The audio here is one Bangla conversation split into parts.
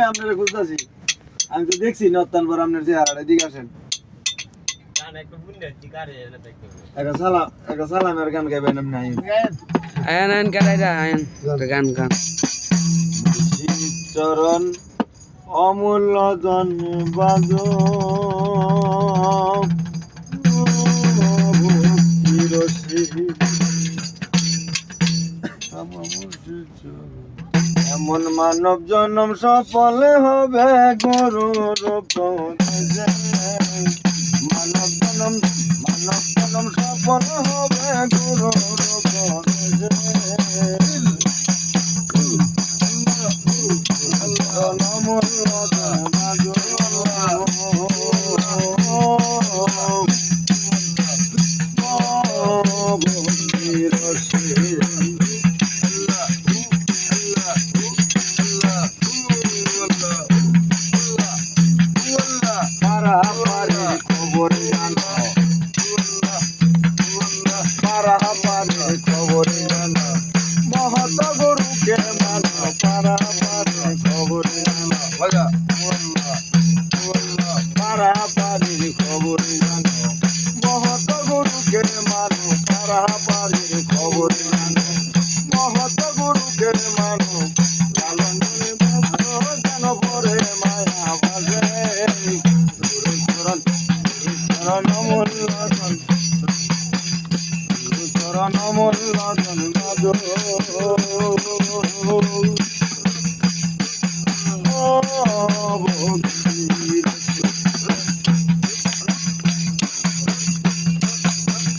আপনারা খুঁজতেছি আমি তো দেখছি নত্তান পর আপনার চেহারাটা দিকে আসেন একটা সালামের গান গাইবেন আপনি আয়ন আয়ন গাড়াইরা আয়ন গান গান চরণ অমূল্য ধন্যবাদ এমন মানব জন্ম সফল হবে গরুর মানব জন্ম সফল হবে গরুর মহত গরুকে মানো পারা পারে খবর পারা পারির খবর জানো মহত গরুকে মানো পারা পারির খবর জানো মহত গরুকে মানো লালন যেন ভরে মায়া বাজে চরণ মূল্য জন্মাদ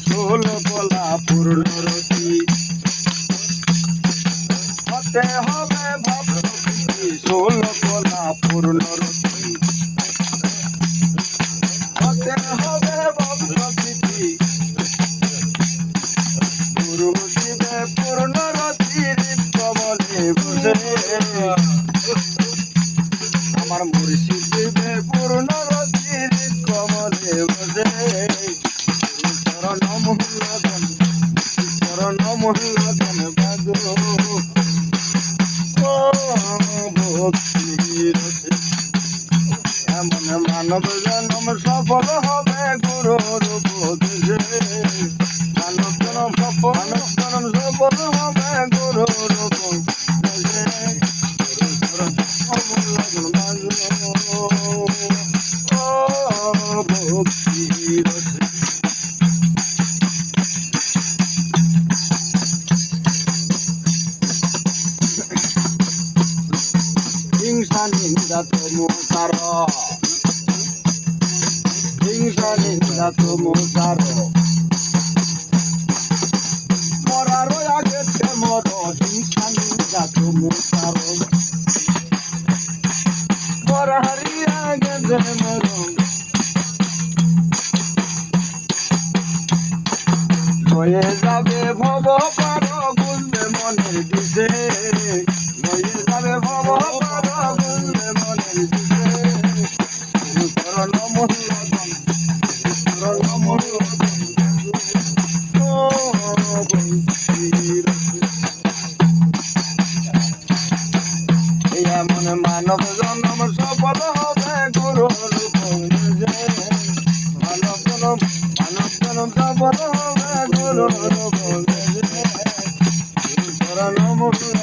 ষোল কলা পূর্ণরতি হতে হবে ভক্তি ষোল কলা পূর্ণরতি হতে হবে ভক্তি গুরু শিবে পূর্ণরতির কমলে বুঝে আমার মুর্শিদ শিবে পূর্ণরতির কমলে বুঝে চরণ মূল্যধন বাজো ভক্তির এমন মানব জন্ম সফল হবে গুরুর উপদেশে মানব জন্ম সফল হবে গুরুর উপদেশে ভক্তির হিংসা নিন্দা তোমসার হিংসা নিন্দা তোমসার মরার আগে মর হিংসা নিন্দা তোমসার মরার আগে মর হয়ে যাবে ভব পার বুঝবে মনের দিশে হয়ে যাবে ভব পার বুঝবে মনের দিশে চরণ মূল্যধন এমন মানব জন্ম সফল হবে গুরুর উপদেশে মানব জন্ম সফল হবে গুরুর উপদেশে চরণ মূল্য